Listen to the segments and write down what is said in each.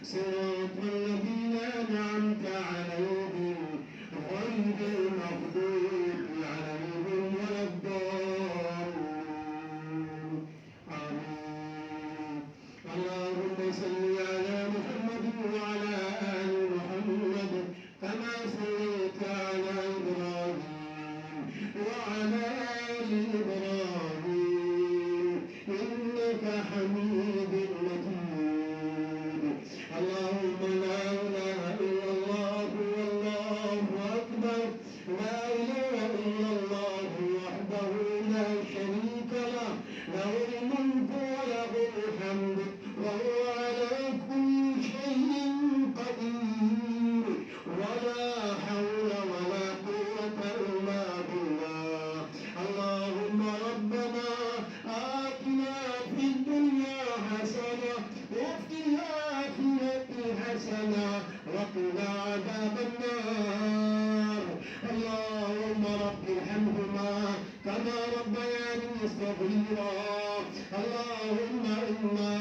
صراط الذين أنعمت عليهم غير المغضوب عليهم ولا الضالين آمين. اللهم صل على محمد وعلى آل محمد كما صليت على إبراهيم وعلى آل إبراهيم إنك حميد مجيد. اللهم لا إله إلا الله والله أكبر. لا إله إلا الله وحده لا شريك له له الملك وله الحمد وهو على كل شيء قدير. ولا حول ولا قوة إلا بالله. اللهم ربنا آتنا في الدنيا حسنة وفي الآخرة حسنة وقنا عذاب النار. اللهم رب ارحمهما كما ربياني صغيرا. اللهم إنا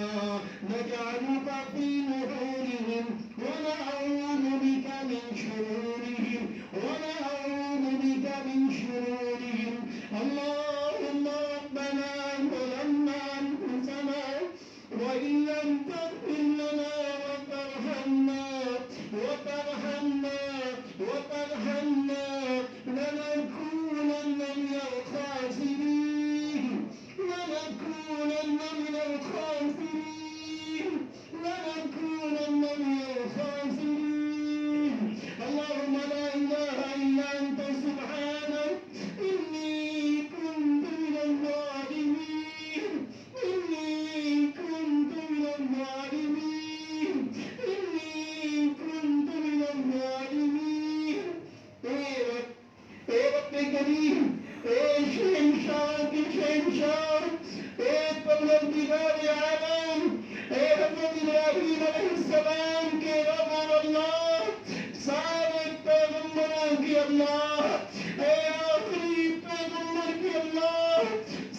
نجعلك في نحورهم ونعوذ بك من شرورهم ونعوذ بك من شرورهم. اللهم ربنا ظلمنا أنفسنا وإن لم تغفر لنا وترحمنا لنكونن من الخاسرين. اللهم لا إله إلا أنت سبحانك إني كنت من الظالمين. करीम शहंशाह के शहंशाह परवरदिगार आलम हज़रत इब्राहीम अलैहिस्सलाम के रब और अल्लाह सारे पैगंबरों के अल्लाह आखिरी पैगंबर के अल्लाह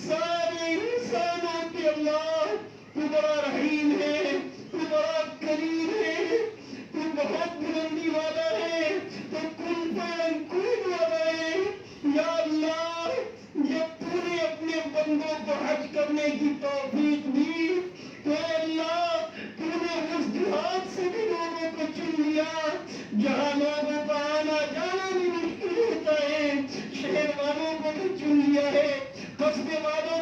सारे इंसानों के अल्लाह तू बड़ा रहीम है, तू बड़ा करीम है, तू बहुत बुलंदी वाला है, तो कुल वाला है। या अल्लाह जब तूने अपने बंदों को हज करने की तौफीक दी तो अल्लाह तूने उस जिहाद से भी लोगों को चुन लिया जहाँ लोगों का आना जाना भी मुश्किल होता है। शहर वालों को भी चुन लिया है, कस्बे वालों